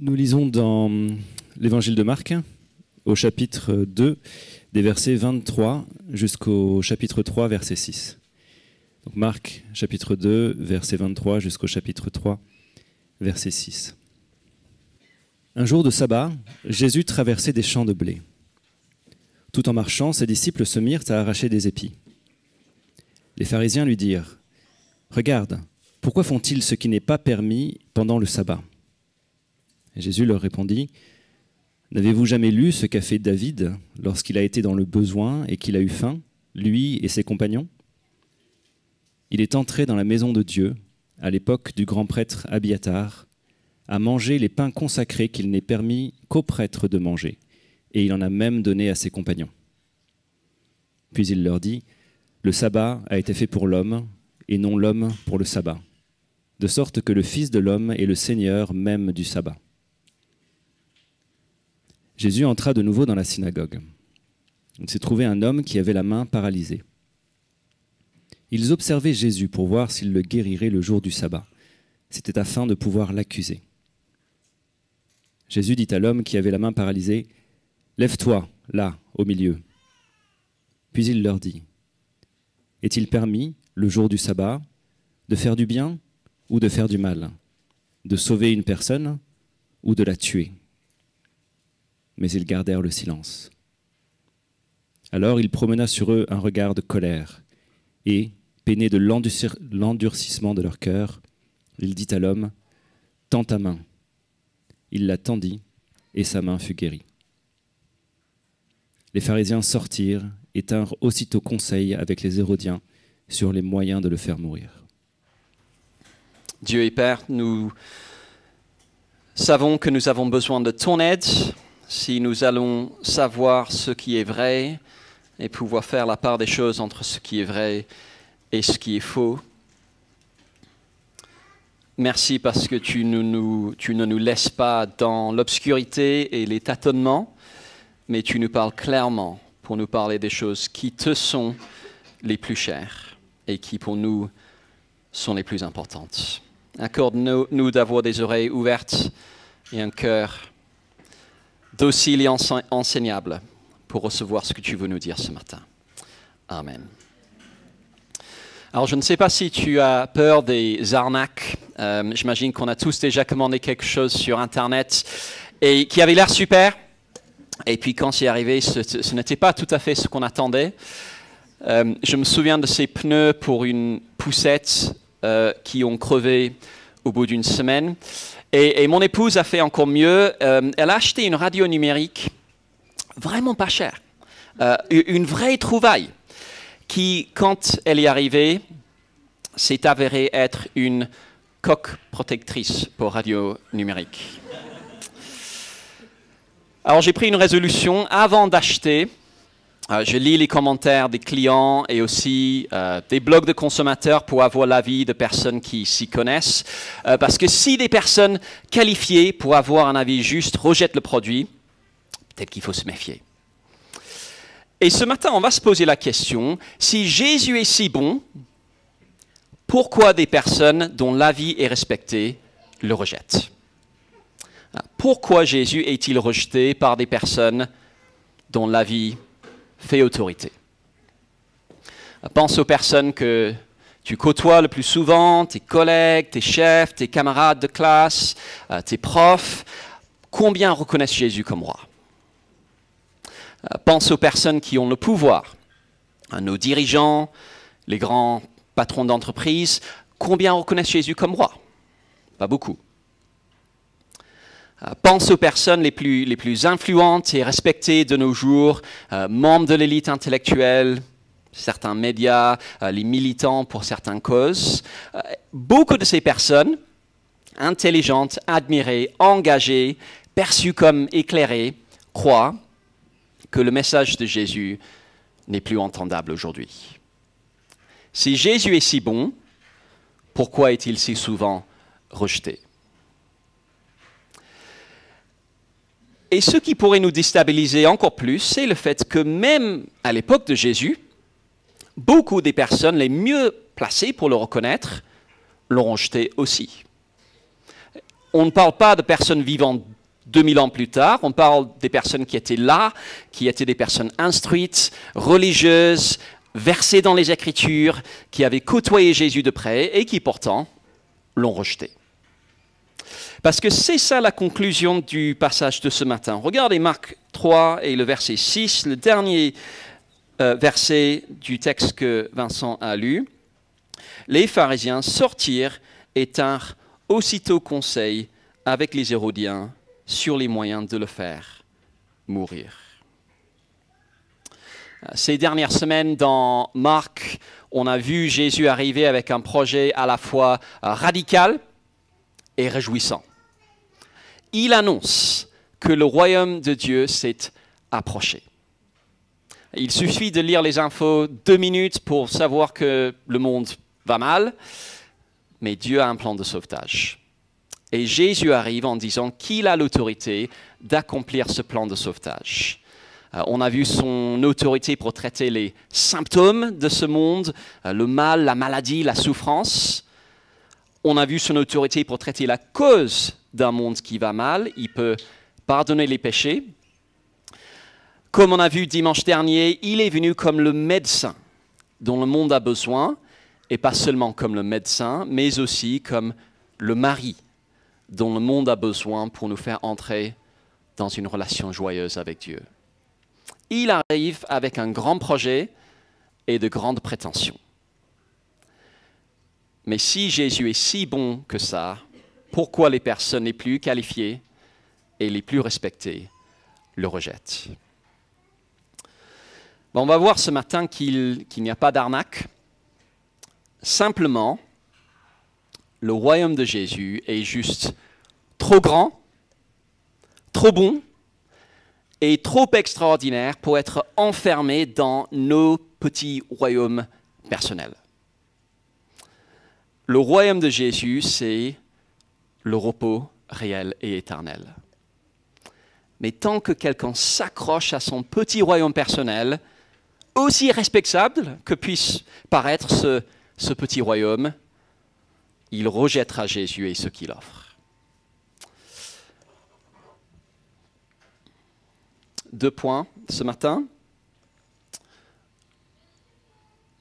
Nous lisons dans l'évangile de Marc, au chapitre 2, des versets 23 jusqu'au chapitre 3, verset 6. Donc Marc, chapitre 2, verset 23 jusqu'au chapitre 3, verset 6. Un jour de sabbat, Jésus traversait des champs de blé. Tout en marchant, ses disciples se mirent à arracher des épis. Les pharisiens lui dirent : « Regarde, pourquoi font-ils ce qui n'est pas permis pendant le sabbat ?» Et Jésus leur répondit : « N'avez-vous jamais lu ce qu'a fait David lorsqu'il a été dans le besoin et qu'il a eu faim, lui et ses compagnons ? Il est entré dans la maison de Dieu, à l'époque du grand prêtre Abiatar, à manger les pains consacrés qu'il n'est permis qu'aux prêtres de manger, et il en a même donné à ses compagnons. Puis il leur dit : Le sabbat a été fait pour l'homme, et non l'homme pour le sabbat, de sorte que le Fils de l'homme est le Seigneur même du sabbat. Jésus entra de nouveau dans la synagogue. Il s'est trouvé un homme qui avait la main paralysée. Ils observaient Jésus pour voir s'il le guérirait le jour du sabbat. C'était afin de pouvoir l'accuser. Jésus dit à l'homme qui avait la main paralysée : « Lève-toi, là, au milieu. » Puis il leur dit : « Est-il permis, le jour du sabbat, de faire du bien ou de faire du mal, de sauver une personne ou de la tuer ?» Mais ils gardèrent le silence. Alors il promena sur eux un regard de colère, et, peiné de l'endurcissement de leur cœur, il dit à l'homme : « Tends ta main. » Il la tendit, et sa main fut guérie. Les pharisiens sortirent et tinrent aussitôt conseil avec les Hérodiens sur les moyens de le faire mourir. Dieu et Père, nous savons que nous avons besoin de ton aide si nous allons savoir ce qui est vrai et pouvoir faire la part des choses entre ce qui est vrai et ce qui est faux. Merci parce que tu ne nous laisses pas dans l'obscurité et les tâtonnements, mais tu nous parles clairement pour nous parler des choses qui te sont les plus chères et qui pour nous sont les plus importantes. Accorde-nous d'avoir des oreilles ouvertes et un cœur docile et enseignable pour recevoir ce que tu veux nous dire ce matin. Amen. Alors, je ne sais pas si tu as peur des arnaques. J'imagine qu'on a tous déjà commandé quelque chose sur Internet et qui avait l'air super. Et puis, quand c'est arrivé, ce n'était pas tout à fait ce qu'on attendait. Je me souviens de ces pneus pour une poussette qui ont crevé au bout d'une semaine. Et mon épouse a fait encore mieux. Elle a acheté une radio numérique vraiment pas chère. Une vraie trouvaille qui, quand elle est arrivée, s'est avérée être une coque protectrice pour radio numérique. Alors j'ai pris une résolution avant d'acheter. Je lis les commentaires des clients et aussi des blogs de consommateurs pour avoir l'avis de personnes qui s'y connaissent. Parce que si des personnes qualifiées pour avoir un avis juste rejettent le produit, peut-être qu'il faut se méfier. Et ce matin, on va se poser la question, si Jésus est si bon, pourquoi des personnes dont l'avis est respecté le rejettent ? Pourquoi Jésus est-il rejeté par des personnes dont l'avis fait autorité ? Pense aux personnes que tu côtoies le plus souvent, tes collègues, tes chefs, tes camarades de classe, tes profs. Combien reconnaissent Jésus comme roi ? Pense aux personnes qui ont le pouvoir, nos dirigeants, les grands patrons d'entreprise. Combien reconnaissent Jésus comme roi ? Pas beaucoup. Pense aux personnes les plus influentes et respectées de nos jours, membres de l'élite intellectuelle, certains médias, les militants pour certaines causes. Beaucoup de ces personnes, intelligentes, admirées, engagées, perçues comme éclairées, croient que le message de Jésus n'est plus entendable aujourd'hui. Si Jésus est si bon, pourquoi est-il si souvent rejeté ? Et ce qui pourrait nous déstabiliser encore plus, c'est le fait que même à l'époque de Jésus, beaucoup des personnes les mieux placées pour le reconnaître l'ont rejeté aussi. On ne parle pas de personnes vivant 2000 ans plus tard, on parle des personnes qui étaient là, qui étaient des personnes instruites, religieuses, versées dans les Écritures, qui avaient côtoyé Jésus de près et qui pourtant l'ont rejeté. Parce que c'est ça la conclusion du passage de ce matin. Regardez Marc 3 et le verset 6, le dernier verset du texte que Vincent a lu. Les pharisiens sortirent et tinrent aussitôt conseil avec les Hérodiens sur les moyens de le faire mourir. Ces dernières semaines dans Marc, on a vu Jésus arriver avec un projet à la fois radical et réjouissant. Il annonce que le royaume de Dieu s'est approché. Il suffit de lire les infos 2 minutes pour savoir que le monde va mal, mais Dieu a un plan de sauvetage. Et Jésus arrive en disant qu'il a l'autorité d'accomplir ce plan de sauvetage. On a vu son autorité pour traiter les symptômes de ce monde, le mal, la maladie, la souffrance. On a vu son autorité pour traiter la cause d'un monde qui va mal. Il peut pardonner les péchés. Comme on a vu dimanche dernier, il est venu comme le médecin dont le monde a besoin, et pas seulement comme le médecin, mais aussi comme le mari dont le monde a besoin pour nous faire entrer dans une relation joyeuse avec Dieu. Il arrive avec un grand projet et de grandes prétentions. Mais si Jésus est si bon que ça, pourquoi les personnes les plus qualifiées et les plus respectées le rejettent? On va voir ce matin qu'il n'y a pas d'arnaque. Simplement, le royaume de Jésus est juste trop grand, trop bon et trop extraordinaire pour être enfermé dans nos petits royaumes personnels. Le royaume de Jésus, c'est le repos réel et éternel. Mais tant que quelqu'un s'accroche à son petit royaume personnel, aussi respectable que puisse paraître ce petit royaume, il rejettera Jésus et ce qu'il offre. 2 points ce matin.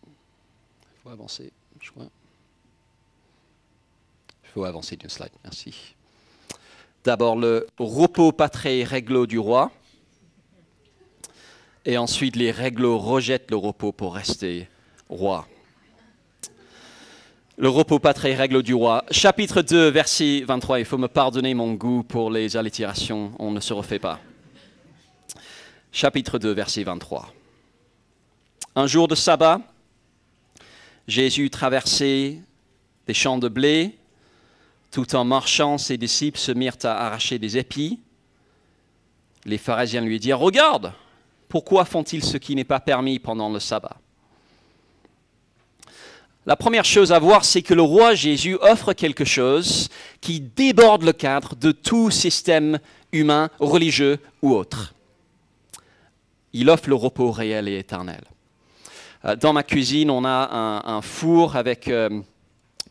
Il faut avancer, je crois. Il faut avancer d'une slide, merci. D'abord, le repos pas très réglo du roi. Et ensuite, les réglos rejettent le repos pour rester roi. Le repos pas très réglo du roi. Chapitre 2, verset 23. Il faut me pardonner mon goût pour les allitérations. On ne se refait pas. Chapitre 2, verset 23. Un jour de sabbat, Jésus traversait des champs de blé. Tout en marchant, ses disciples se mirent à arracher des épis. Les pharisiens lui dirent « Regarde, pourquoi font-ils ce qui n'est pas permis pendant le sabbat ?» La première chose à voir, c'est que le roi Jésus offre quelque chose qui déborde le cadre de tout système humain, religieux ou autre. Il offre le repos réel et éternel. Dans ma cuisine, on a un four avec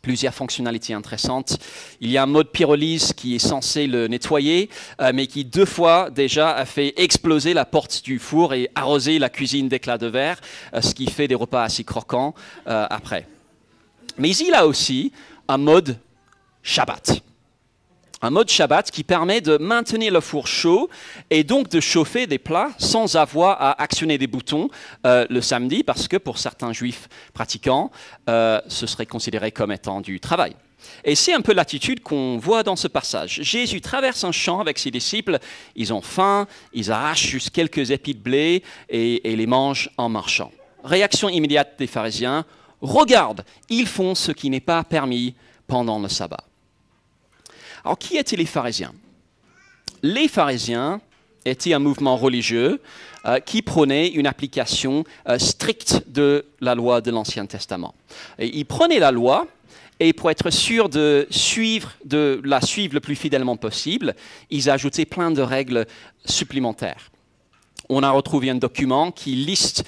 plusieurs fonctionnalités intéressantes. Il y a un mode pyrolyse qui est censé le nettoyer, mais qui 2 fois déjà a fait exploser la porte du four et arroser la cuisine d'éclats de verre, ce qui fait des repas assez croquants après. Mais il a aussi un mode Shabbat. Un mode Shabbat qui permet de maintenir le four chaud et donc de chauffer des plats sans avoir à actionner des boutons le samedi, parce que pour certains juifs pratiquants, ce serait considéré comme étant du travail. Et c'est un peu l'attitude qu'on voit dans ce passage. Jésus traverse un champ avec ses disciples, ils ont faim, ils arrachent juste quelques épis de blé et les mangent en marchant. Réaction immédiate des pharisiens, regarde, ils font ce qui n'est pas permis pendant le sabbat. Alors, qui étaient les pharisiens? Les pharisiens étaient un mouvement religieux qui prônait une application stricte de la loi de l'Ancien Testament. Et ils prenaient la loi et pour être sûrs de la suivre le plus fidèlement possible, ils ajoutaient plein de règles supplémentaires. On a retrouvé un document qui liste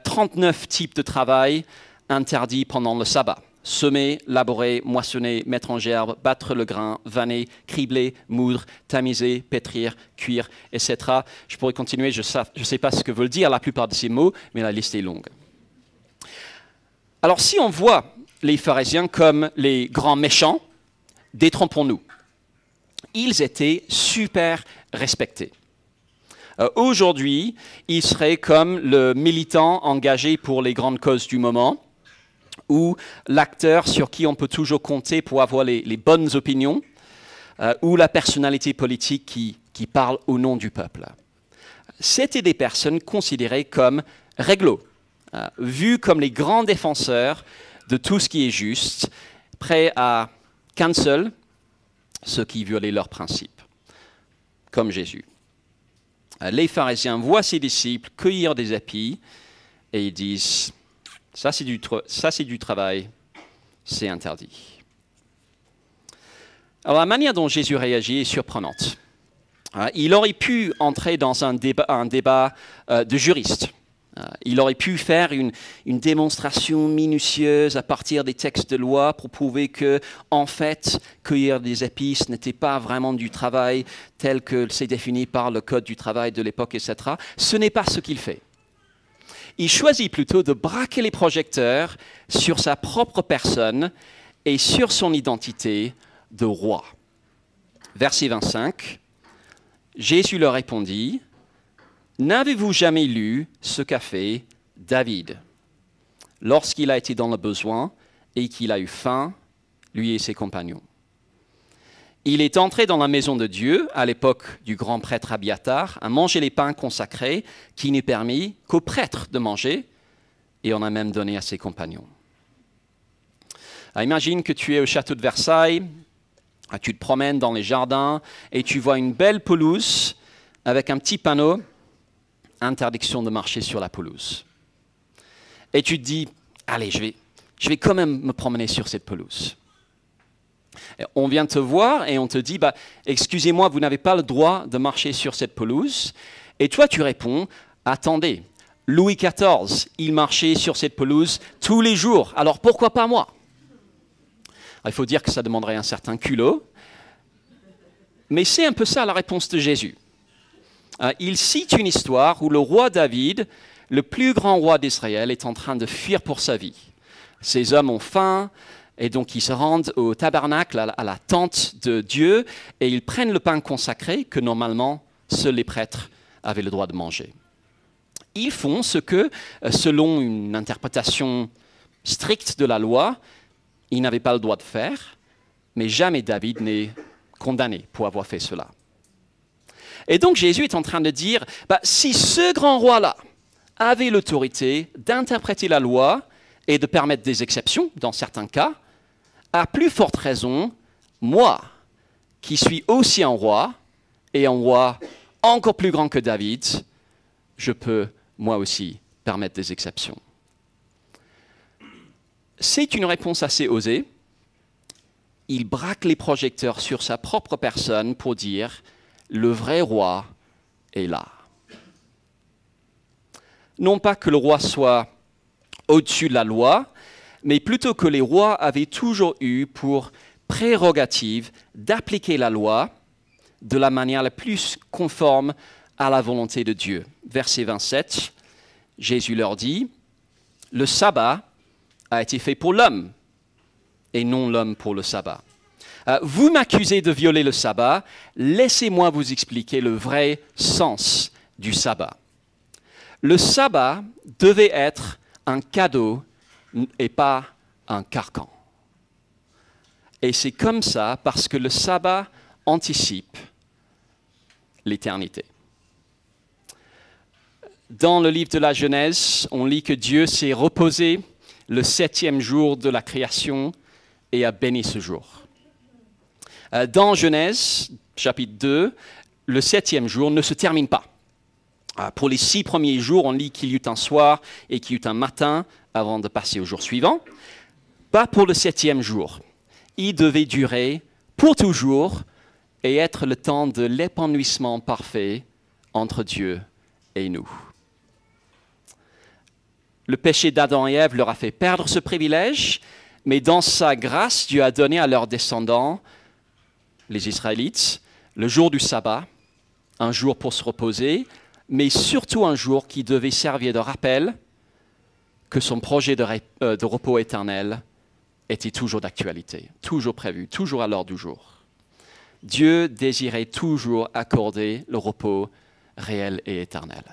39 types de travail interdits pendant le sabbat. semer, labourer, moissonner, mettre en gerbe, battre le grain, vanner, cribler, moudre, tamiser, pétrir, cuire, etc. Je pourrais continuer, je ne sais pas ce que veulent dire la plupart de ces mots, mais la liste est longue. Alors si on voit les pharisiens comme les grands méchants, détrompons-nous. Ils étaient super respectés. Aujourd'hui, ils seraient comme le militant engagé pour les grandes causes du moment, ou l'acteur sur qui on peut toujours compter pour avoir les bonnes opinions, ou la personnalité politique qui parle au nom du peuple. C'étaient des personnes considérées comme réglo, vues comme les grands défenseurs de tout ce qui est juste, prêts à cancel ceux qui violaient leurs principes, comme Jésus. Les pharisiens voient ses disciples cueillir des épis et ils disent « ça c'est du travail, c'est interdit ». Alors la manière dont Jésus réagit est surprenante. Il aurait pu entrer dans un débat de juristes. Il aurait pu faire une démonstration minutieuse à partir des textes de loi pour prouver que, en fait, cueillir des épices n'était pas vraiment du travail tel que c'est défini par le code du travail de l'époque, etc. Ce n'est pas ce qu'il fait. Il choisit plutôt de braquer les projecteurs sur sa propre personne et sur son identité de roi. Verset 25, Jésus leur répondit: n'avez-vous jamais lu ce qu'a fait David lorsqu'il a été dans le besoin et qu'il a eu faim, lui et ses compagnons? Il est entré dans la maison de Dieu, à l'époque du grand prêtre Abiatar, à manger les pains consacrés qui n'est permis qu'aux prêtres de manger, et on a même donné à ses compagnons. Alors, imagine que tu es au château de Versailles, tu te promènes dans les jardins et tu vois une belle pelouse avec un petit panneau: interdiction de marcher sur la pelouse. Et tu te dis, allez, je vais quand même me promener sur cette pelouse. Et on vient te voir et on te dit, excusez-moi, vous n'avez pas le droit de marcher sur cette pelouse. Et toi, tu réponds, attendez, Louis XIV, il marchait sur cette pelouse tous les jours, alors pourquoi pas moi? Alors, il faut dire que ça demanderait un certain culot, mais c'est un peu ça la réponse de Jésus. Il cite une histoire où le roi David, le plus grand roi d'Israël, est en train de fuir pour sa vie. Ces hommes ont faim, et donc ils se rendent au tabernacle, à la tente de Dieu, et ils prennent le pain consacré que normalement seuls les prêtres avaient le droit de manger. Ils font ce que, selon une interprétation stricte de la loi, ils n'avaient pas le droit de faire, mais jamais David n'est condamné pour avoir fait cela. Et donc Jésus est en train de dire, si ce grand roi-là avait l'autorité d'interpréter la loi et de permettre des exceptions dans certains cas, à plus forte raison, moi, qui suis aussi un roi, et un roi encore plus grand que David, je peux moi aussi permettre des exceptions. C'est une réponse assez osée. Il braque les projecteurs sur sa propre personne pour dire: le vrai roi est là. Non pas que le roi soit au-dessus de la loi, mais plutôt que les rois avaient toujours eu pour prérogative d'appliquer la loi de la manière la plus conforme à la volonté de Dieu. Verset 27, Jésus leur dit: le sabbat a été fait pour l'homme, et non l'homme pour le sabbat. Vous m'accusez de violer le sabbat, laissez-moi vous expliquer le vrai sens du sabbat. Le sabbat devait être un cadeau et pas un carcan. Et c'est comme ça parce que le sabbat anticipe l'éternité. Dans le livre de la Genèse, on lit que Dieu s'est reposé le 7e jour de la création et a béni ce jour. Dans Genèse, chapitre 2, le 7e jour ne se termine pas. Pour les 6 premiers jours, on lit qu'il y eut un soir et qu'il y eut un matin avant de passer au jour suivant. Pas pour le 7e jour. Il devait durer pour toujours et être le temps de l'épanouissement parfait entre Dieu et nous. Le péché d'Adam et Ève leur a fait perdre ce privilège, Mais dans sa grâce, Dieu a donné à leurs descendants, les Israélites, le jour du sabbat, un jour pour se reposer, mais surtout un jour qui devait servir de rappel que son projet de repos éternel était toujours d'actualité, toujours prévu, toujours à l'ordre du jour. Dieu désirait toujours accorder le repos réel et éternel.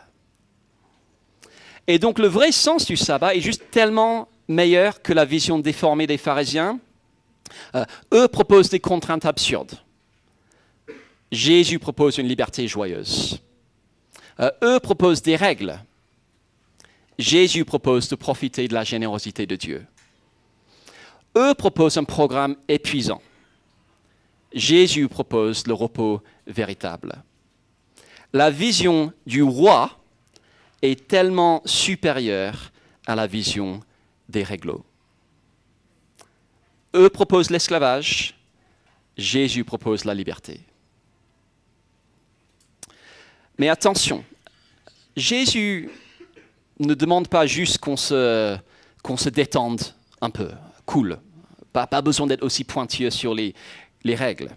Et donc le vrai sens du sabbat est juste tellement meilleur que la vision déformée des pharisiens. Eux proposent des contraintes absurdes. Jésus propose une liberté joyeuse. Eux proposent des règles. Jésus propose de profiter de la générosité de Dieu. Eux proposent un programme épuisant. Jésus propose le repos véritable. La vision du roi est tellement supérieure à la vision des réglos. Eux proposent l'esclavage, Jésus propose la liberté. Mais attention, Jésus ne demande pas juste qu'on se détende un peu, cool. Pas besoin d'être aussi pointilleux sur les règles.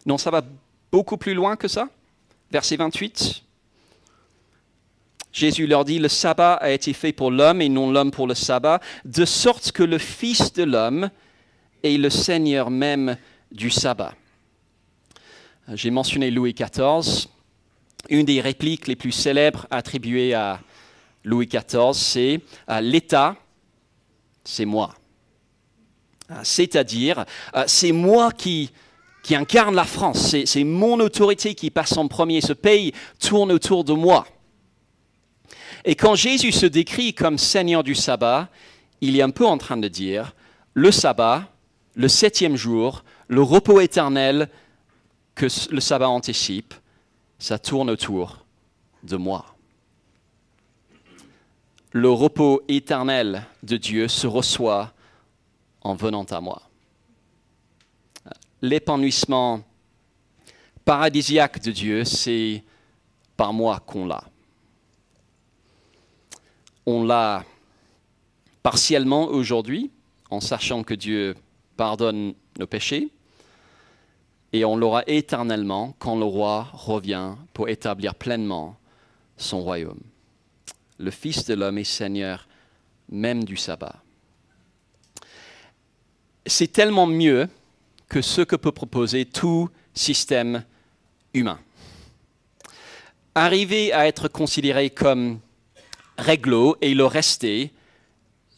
Non, ça va beaucoup plus loin que ça. Verset 28. Jésus leur dit, le sabbat a été fait pour l'homme et non l'homme pour le sabbat, de sorte que le Fils de l'homme est le Seigneur même du sabbat. J'ai mentionné Louis XIV. Une des répliques les plus célèbres attribuées à Louis XIV, c'est « l'État, c'est moi ». C'est-à-dire, c'est moi qui incarne la France, c'est mon autorité qui passe en premier, ce pays tourne autour de moi. Et quand Jésus se décrit comme Seigneur du sabbat, il est un peu en train de dire, le sabbat, le 7e jour, le repos éternel que le sabbat anticipe, ça tourne autour de moi. Le repos éternel de Dieu se reçoit en venant à moi. L'épanouissement paradisiaque de Dieu, c'est par moi qu'on l'a. On l'a partiellement aujourd'hui, en sachant que Dieu pardonne nos péchés, et on l'aura éternellement quand le roi revient pour établir pleinement son royaume. Le Fils de l'homme est Seigneur même du sabbat. C'est tellement mieux que ce que peut proposer tout système humain. Arriver à être considéré comme réglo et le rester,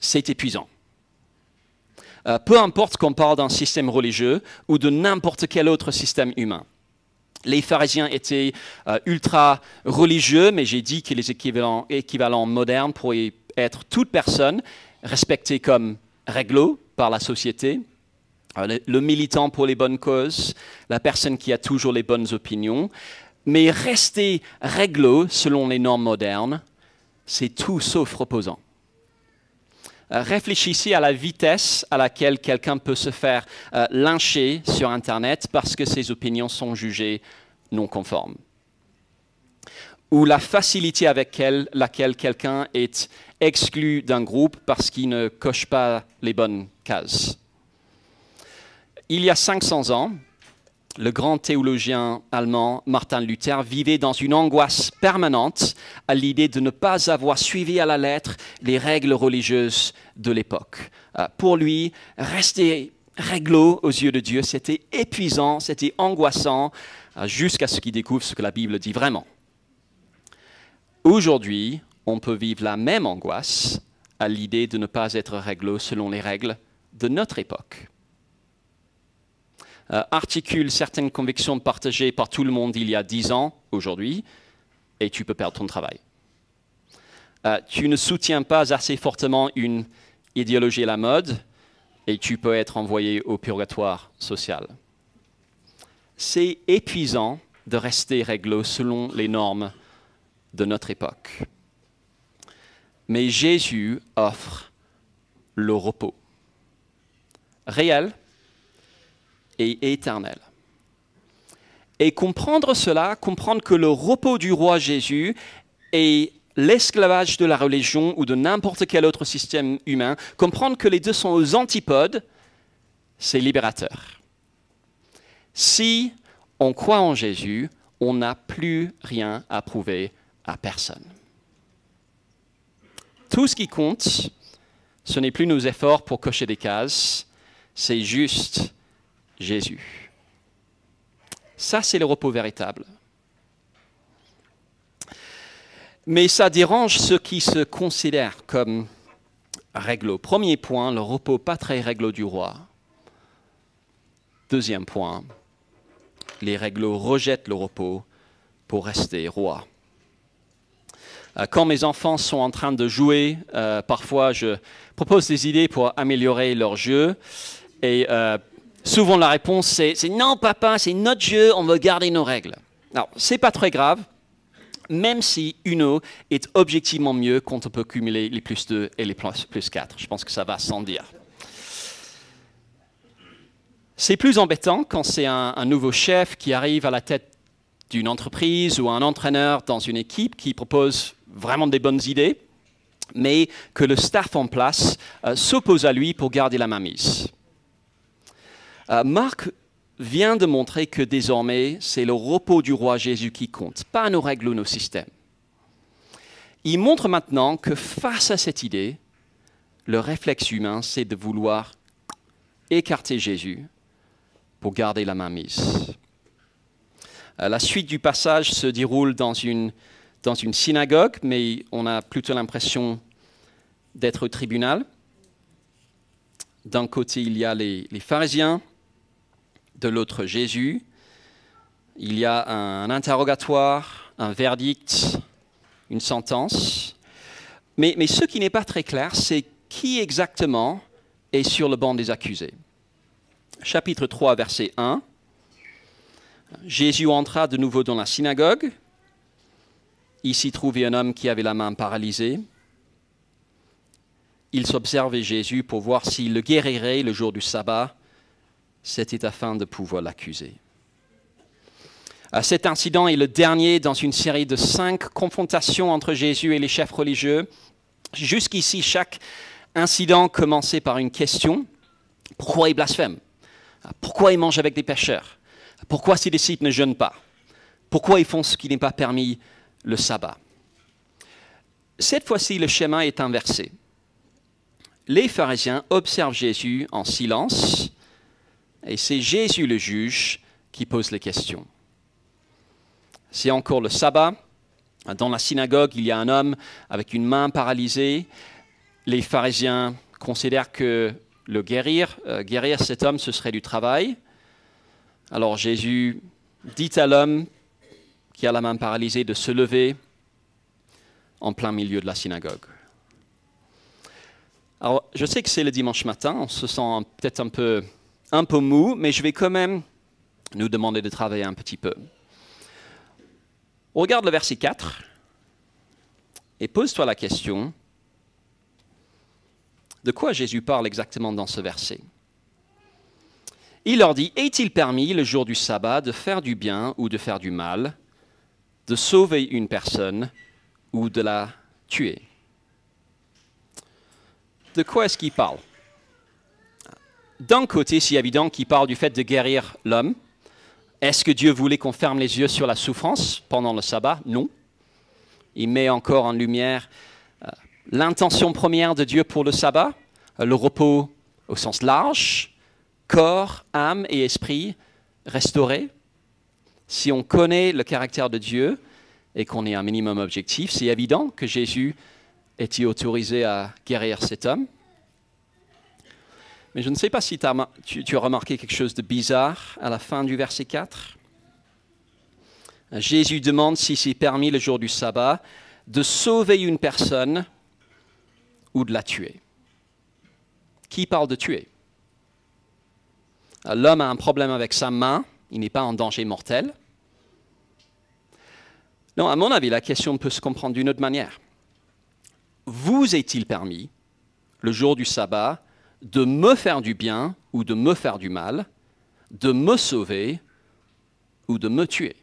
c'est épuisant. Peu importe qu'on parle d'un système religieux ou de n'importe quel autre système humain. Les pharisiens étaient ultra religieux, mais j'ai dit que les équivalents modernes pourraient être toute personne respectée comme réglo par la société, le militant pour les bonnes causes, la personne qui a toujours les bonnes opinions, mais rester réglo selon les normes modernes, c'est tout sauf reposant. Réfléchissez à la vitesse à laquelle quelqu'un peut se faire lyncher sur Internet parce que ses opinions sont jugées non conformes. Ou la facilité avec laquelle quelqu'un est exclu d'un groupe parce qu'il ne coche pas les bonnes cases. Il y a 500 ans, le grand théologien allemand Martin Luther vivait dans une angoisse permanente à l'idée de ne pas avoir suivi à la lettre les règles religieuses de l'époque. Pour lui, rester réglo aux yeux de Dieu, c'était épuisant, c'était angoissant, jusqu'à ce qu'il découvre ce que la Bible dit vraiment. Aujourd'hui, on peut vivre la même angoisse à l'idée de ne pas être réglo selon les règles de notre époque. Articule certaines convictions partagées par tout le monde il y a 10 ans, aujourd'hui, et tu peux perdre ton travail. Tu ne soutiens pas assez fortement une idéologie à la mode, et tu peux être envoyé au purgatoire social. C'est épuisant de rester réglo selon les normes de notre époque. Mais Jésus offre le repos réel et éternel. Et comprendre cela, comprendre que le repos du roi Jésus est l'esclavage de la religion ou de n'importe quel autre système humain, comprendre que les deux sont aux antipodes, c'est libérateur. Si on croit en Jésus, on n'a plus rien à prouver à personne. Tout ce qui compte, ce n'est plus nos efforts pour cocher des cases, c'est juste Jésus. Ça, c'est le repos véritable. Mais ça dérange ceux qui se considèrent comme réglo. Premier point, le repos pas très réglo du roi. Deuxième point, les réglos rejettent le repos pour rester roi. Quand mes enfants sont en train de jouer, parfois je propose des idées pour améliorer leur jeu. Et souvent la réponse c'est « Non papa, c'est notre jeu, on veut garder nos règles ». Alors, c'est pas très grave, même si Uno est objectivement mieux quand on peut cumuler les plus 2 et les plus 4. Je pense que ça va sans dire. C'est plus embêtant quand c'est un nouveau chef qui arrive à la tête d'une entreprise ou un entraîneur dans une équipe qui propose vraiment des bonnes idées, mais que le staff en place s'oppose à lui pour garder la main mise. Marc vient de montrer que désormais, c'est le repos du roi Jésus qui compte, pas nos règles ou nos systèmes. Il montre maintenant que face à cette idée, le réflexe humain, c'est de vouloir écarter Jésus pour garder la main mise. La suite du passage se déroule dans une synagogue, mais on a plutôt l'impression d'être au tribunal. D'un côté, il y a les pharisiens, de l'autre Jésus. Il y a un interrogatoire, un verdict, une sentence. Mais ce qui n'est pas très clair, c'est qui exactement est sur le banc des accusés. Chapitre 3, verset 1. Jésus entra de nouveau dans la synagogue. Il s'y trouvait un homme qui avait la main paralysée. Ils observaient Jésus pour voir s'il le guérirait le jour du sabbat. C'était afin de pouvoir l'accuser. Cet incident est le dernier dans une série de 5 confrontations entre Jésus et les chefs religieux. Jusqu'ici, chaque incident commençait par une question. Pourquoi il blasphème? Pourquoi il mange avec des pécheurs? Pourquoi ses disciples ne jeûnent pas? Pourquoi ils font ce qui n'est pas permis le sabbat? Cette fois-ci, le schéma est inversé. Les pharisiens observent Jésus en silence et c'est Jésus le juge qui pose les questions. C'est encore le sabbat. Dans la synagogue, il y a un homme avec une main paralysée. Les pharisiens considèrent que guérir cet homme, ce serait du travail. Alors Jésus dit à l'homme qui a la main paralysée de se lever en plein milieu de la synagogue. Alors, je sais que c'est le dimanche matin, on se sent peut-être un peu mou, mais je vais quand même nous demander de travailler un petit peu. Regarde le verset 4 et pose-toi la question, de quoi Jésus parle exactement dans ce verset? Il leur dit, est-il permis le jour du sabbat de faire du bien ou de faire du mal, de sauver une personne ou de la tuer? De quoi est-ce qu'il parle? D'un côté, c'est évident qu'il parle du fait de guérir l'homme. Est-ce que Dieu voulait qu'on ferme les yeux sur la souffrance pendant le sabbat? Non. Il met encore en lumière l'intention première de Dieu pour le sabbat, le repos au sens large, corps, âme et esprit restaurés. Si on connaît le caractère de Dieu et qu'on est un minimum objectif, c'est évident que Jésus était autorisé à guérir cet homme. Mais je ne sais pas si tu as remarqué quelque chose de bizarre à la fin du verset 4. Jésus demande si c'est permis le jour du sabbat de sauver une personne ou de la tuer. Qui parle de tuer? L'homme a un problème avec sa main, il n'est pas en danger mortel. Non, à mon avis, la question peut se comprendre d'une autre manière. Vous est-il permis, le jour du sabbat, de me faire du bien ou de me faire du mal, de me sauver ou de me tuer?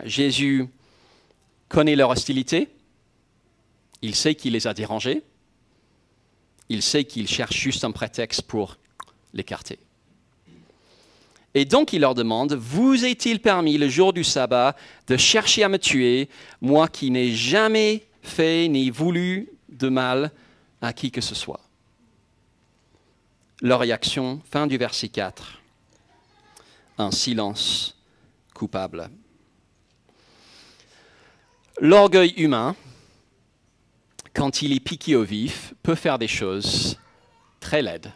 Jésus connaît leur hostilité, il sait qu'il les a dérangés, il sait qu'il cherche juste un prétexte pour l'écarter. Et donc il leur demande, vous est-il permis le jour du sabbat de chercher à me tuer, moi qui n'ai jamais fait ni voulu de mal à qui que ce soit? Leur réaction, fin du verset 4, un silence coupable. L'orgueil humain, quand il est piqué au vif, peut faire des choses très laides.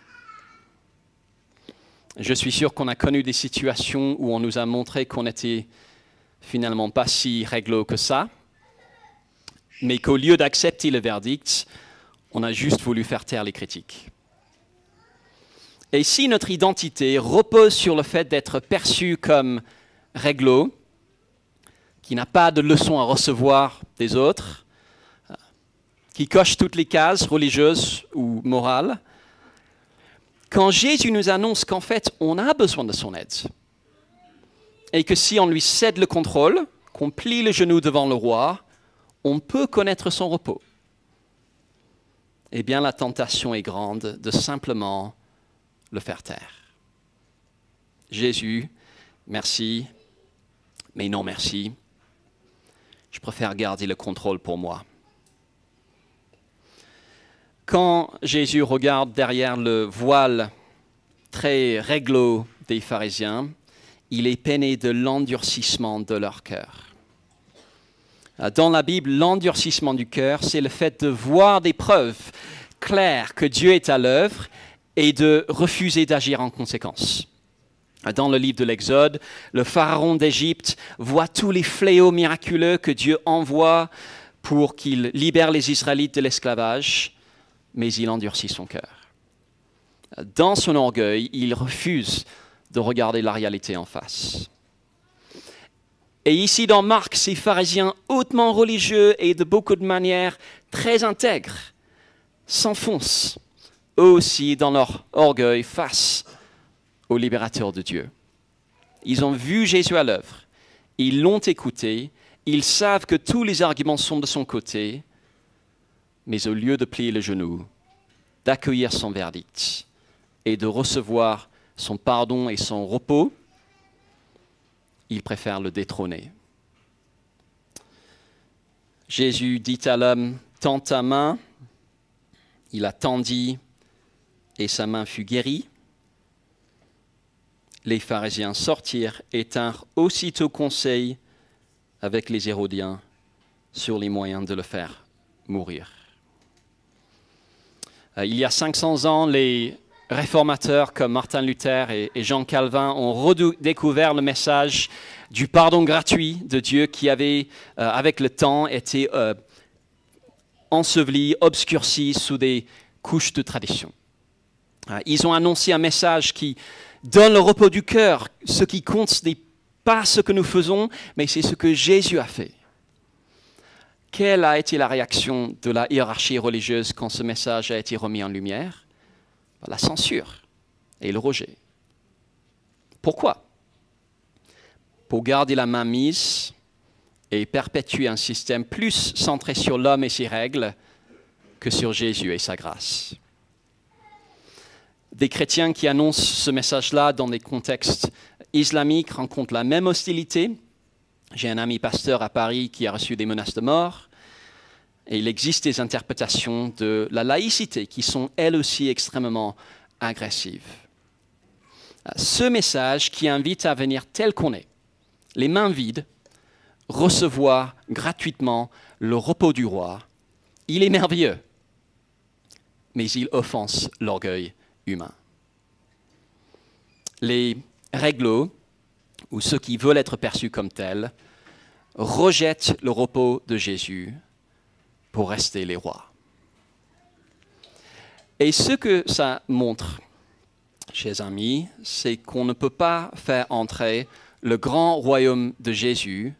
Je suis sûr qu'on a connu des situations où on nous a montré qu'on n'était finalement pas si réglo que ça, mais qu'au lieu d'accepter le verdict, on a juste voulu faire taire les critiques. Et si notre identité repose sur le fait d'être perçu comme réglo, qui n'a pas de leçons à recevoir des autres, qui coche toutes les cases religieuses ou morales, quand Jésus nous annonce qu'en fait, on a besoin de son aide, et que si on lui cède le contrôle, qu'on plie le genou devant le roi, on peut connaître son repos. Eh bien, la tentation est grande de simplement le faire taire. Jésus, merci, mais non merci. Je préfère garder le contrôle pour moi. Quand Jésus regarde derrière le voile très réglo des pharisiens, il est peiné de l'endurcissement de leur cœur. Dans la Bible, l'endurcissement du cœur, c'est le fait de voir des preuves claires que Dieu est à l'œuvre et de refuser d'agir en conséquence. Dans le livre de l'Exode, le pharaon d'Égypte voit tous les fléaux miraculeux que Dieu envoie pour qu'il libère les Israélites de l'esclavage, mais il endurcit son cœur. Dans son orgueil, il refuse de regarder la réalité en face. Et ici dans Marc, ces pharisiens hautement religieux et de beaucoup de manières très intègres s'enfoncent eux aussi dans leur orgueil face au libérateur de Dieu. Ils ont vu Jésus à l'œuvre, ils l'ont écouté, ils savent que tous les arguments sont de son côté, mais au lieu de plier le genou, d'accueillir son verdict et de recevoir son pardon et son repos, ils préfèrent le détrôner. Jésus dit à l'homme, « Tends ta main », il a tendu et sa main fut guérie. Les pharisiens sortirent et tinrent aussitôt conseil avec les Hérodiens sur les moyens de le faire mourir. Il y a 500 ans, les réformateurs comme Martin Luther et Jean Calvin ont redécouvert le message du pardon gratuit de Dieu qui avait, avec le temps, été enseveli, obscurci sous des couches de tradition. Ils ont annoncé un message qui donne le repos du cœur. Ce qui compte, ce n'est pas ce que nous faisons, mais c'est ce que Jésus a fait. Quelle a été la réaction de la hiérarchie religieuse quand ce message a été remis en lumière? La censure et le rejet. Pourquoi? Pour garder la main mise et perpétuer un système plus centré sur l'homme et ses règles que sur Jésus et sa grâce. Des chrétiens qui annoncent ce message-là dans des contextes islamiques rencontrent la même hostilité. J'ai un ami pasteur à Paris qui a reçu des menaces de mort. Et il existe des interprétations de la laïcité qui sont elles aussi extrêmement agressives. Ce message qui invite à venir tel qu'on est, les mains vides, recevoir gratuitement le repos du roi, il est merveilleux, mais il offense l'orgueil humain. Les réglos, ou ceux qui veulent être perçus comme tels, rejettent le repos de Jésus pour rester les rois. Et ce que ça montre, chers amis, c'est qu'on ne peut pas faire entrer le grand royaume de Jésus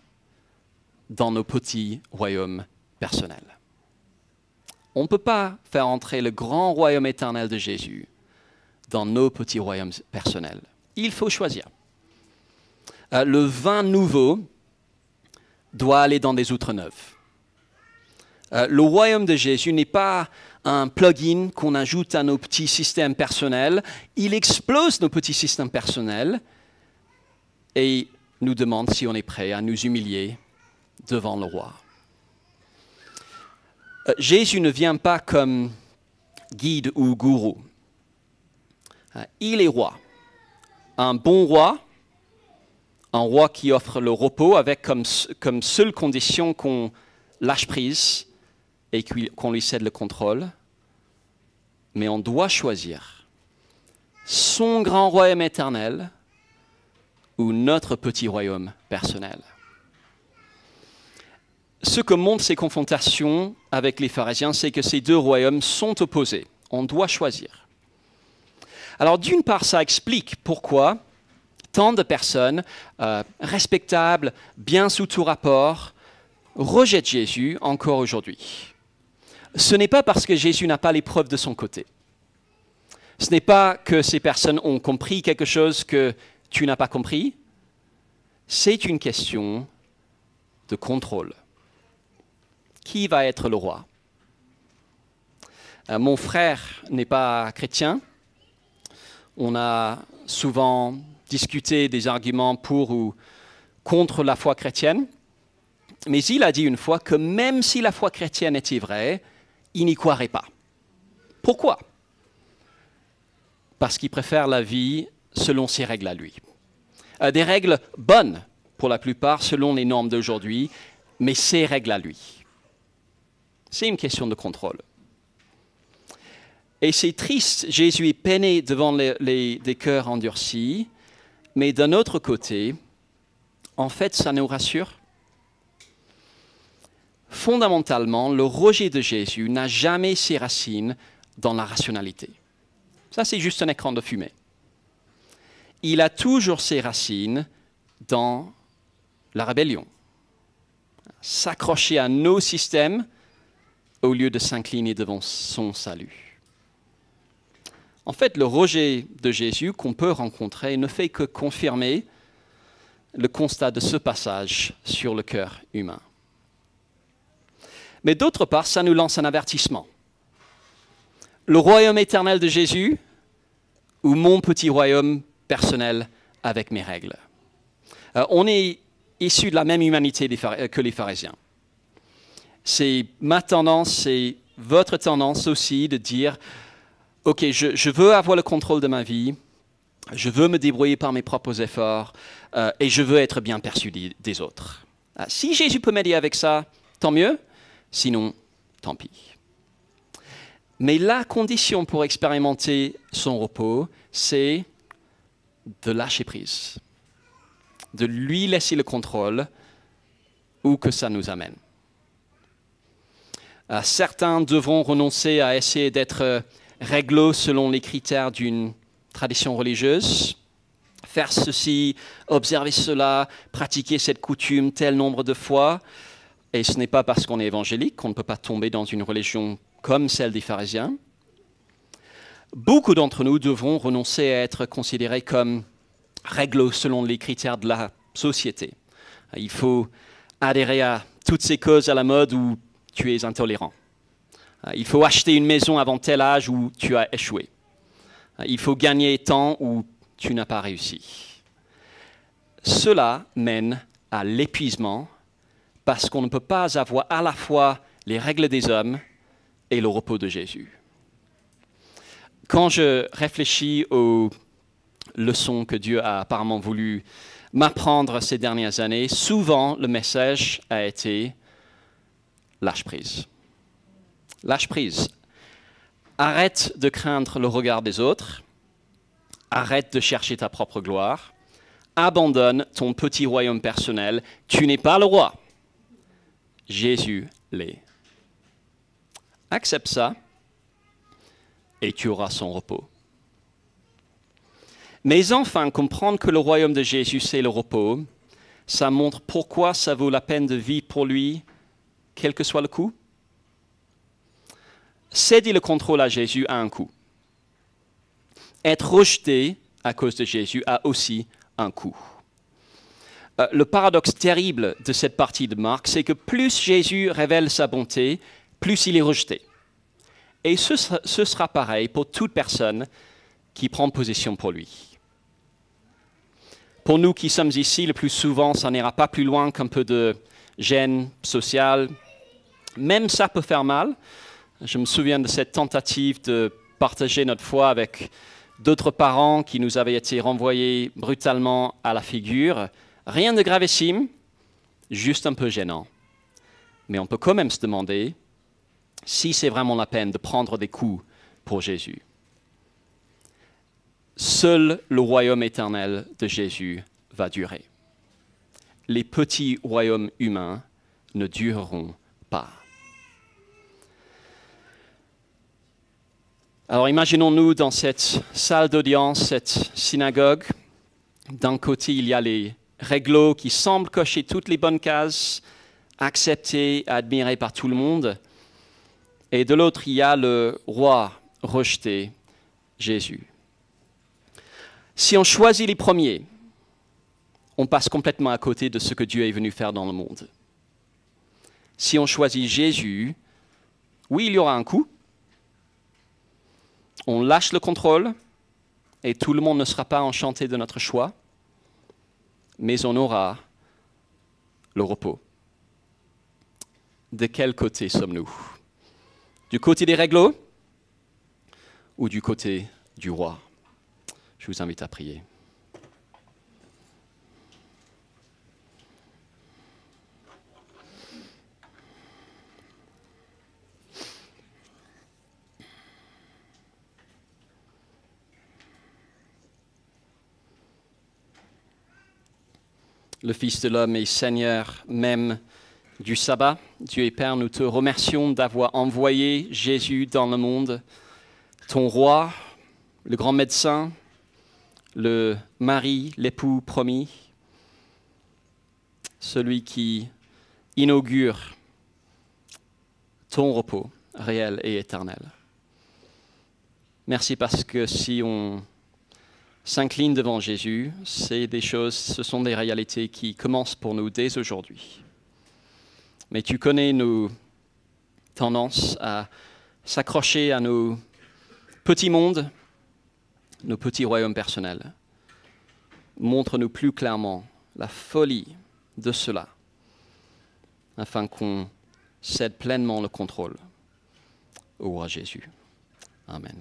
dans nos petits royaumes personnels. On ne peut pas faire entrer le grand royaume éternel de Jésus dans nos petits royaumes personnels. Il faut choisir. Le vin nouveau doit aller dans des outres neuves. Le royaume de Jésus n'est pas un plugin qu'on ajoute à nos petits systèmes personnels. Il explose nos petits systèmes personnels et nous demande si on est prêt à nous humilier devant le roi. Jésus ne vient pas comme guide ou gourou. Il est roi. Un bon roi, un roi qui offre le repos avec comme seule condition qu'on lâche prise et qu'on lui cède le contrôle. Mais on doit choisir son grand royaume éternel ou notre petit royaume personnel. Ce que montrent ces confrontations avec les pharisiens, c'est que ces deux royaumes sont opposés. On doit choisir. Alors d'une part, ça explique pourquoi tant de personnes respectables, bien sous tout rapport, rejettent Jésus encore aujourd'hui. Ce n'est pas parce que Jésus n'a pas les preuves de son côté. Ce n'est pas que ces personnes ont compris quelque chose que tu n'as pas compris. C'est une question de contrôle. Qui va être le roi? Mon frère n'est pas chrétien. On a souvent discuté des arguments pour ou contre la foi chrétienne. Mais il a dit une fois que même si la foi chrétienne était vraie, il n'y croirait pas. Pourquoi? Parce qu'il préfère la vie selon ses règles à lui. Des règles bonnes, pour la plupart, selon les normes d'aujourd'hui, mais ses règles à lui. C'est une question de contrôle. Et c'est triste, Jésus est peiné devant des cœurs endurcis, mais d'un autre côté, en fait, ça nous rassure. Fondamentalement, le rejet de Jésus n'a jamais ses racines dans la rationalité. Ça, c'est juste un écran de fumée. Il a toujours ses racines dans la rébellion. S'accrocher à nos systèmes au lieu de s'incliner devant son salut. En fait, le rejet de Jésus qu'on peut rencontrer ne fait que confirmer le constat de ce passage sur le cœur humain. Mais d'autre part, ça nous lance un avertissement. Le royaume éternel de Jésus ou mon petit royaume personnel avec mes règles. On est issus de la même humanité que les pharisiens. C'est ma tendance, c'est votre tendance aussi de dire « Ok, je veux avoir le contrôle de ma vie, je veux me débrouiller par mes propres efforts et je veux être bien perçu des autres. Si Jésus peut m'aider avec ça, tant mieux. Sinon, tant pis. » Mais la condition pour expérimenter son repos, c'est de lâcher prise, de lui laisser le contrôle où que ça nous amène. Certains devront renoncer à essayer d'être réglo selon les critères d'une tradition religieuse, faire ceci, observer cela, pratiquer cette coutume tel nombre de fois. Et ce n'est pas parce qu'on est évangélique qu'on ne peut pas tomber dans une religion comme celle des pharisiens. Beaucoup d'entre nous devront renoncer à être considérés comme réglo selon les critères de la société. Il faut adhérer à toutes ces causes à la mode où tu es intolérant. Il faut acheter une maison avant tel âge où tu as échoué. Il faut gagner tant où tu n'as pas réussi. Cela mène à l'épuisement parce qu'on ne peut pas avoir à la fois les règles des hommes et le repos de Jésus. Quand je réfléchis aux leçons que Dieu a apparemment voulu m'apprendre ces dernières années, souvent le message a été « lâche prise ». Lâche prise. Arrête de craindre le regard des autres. Arrête de chercher ta propre gloire. Abandonne ton petit royaume personnel. Tu n'es pas le roi. Jésus l'est. Accepte ça et tu auras son repos. Mais enfin, comprendre que le royaume de Jésus, c'est le repos, ça montre pourquoi ça vaut la peine de vivre pour lui, quel que soit le coût. Céder le contrôle à Jésus a un coût. Être rejeté à cause de Jésus a aussi un coût. le paradoxe terrible de cette partie de Marc, c'est que plus Jésus révèle sa bonté, plus il est rejeté. Et ce sera pareil pour toute personne qui prend position pour lui. Pour nous qui sommes ici, le plus souvent, ça n'ira pas plus loin qu'un peu de gêne sociale. Même ça peut faire mal. Je me souviens de cette tentative de partager notre foi avec d'autres parents qui nous avaient été renvoyés brutalement à la figure. Rien de gravissime, juste un peu gênant. Mais on peut quand même se demander si c'est vraiment la peine de prendre des coups pour Jésus. Seul le royaume éternel de Jésus va durer. Les petits royaumes humains ne dureront pas. Alors imaginons-nous dans cette salle d'audience, cette synagogue. D'un côté, il y a les réglos qui semblent cocher toutes les bonnes cases, acceptés, admirés par tout le monde. Et de l'autre, il y a le roi rejeté, Jésus. Si on choisit les premiers, on passe complètement à côté de ce que Dieu est venu faire dans le monde. Si on choisit Jésus, oui, il y aura un coup. On lâche le contrôle et tout le monde ne sera pas enchanté de notre choix, mais on aura le repos. De quel côté sommes-nous? Du côté des réglos ou du côté du roi? Je vous invite à prier. Le Fils de l'homme et Seigneur même du sabbat, Dieu et Père, nous te remercions d'avoir envoyé Jésus dans le monde, ton roi, le grand médecin, le mari, l'époux promis, celui qui inaugure ton repos réel et éternel. Merci parce que si on s'incline devant Jésus, ce sont des réalités qui commencent pour nous dès aujourd'hui. Mais tu connais nos tendances à s'accrocher à nos petits mondes, nos petits royaumes personnels. Montre-nous plus clairement la folie de cela, afin qu'on cède pleinement le contrôle au roi Jésus. Amen.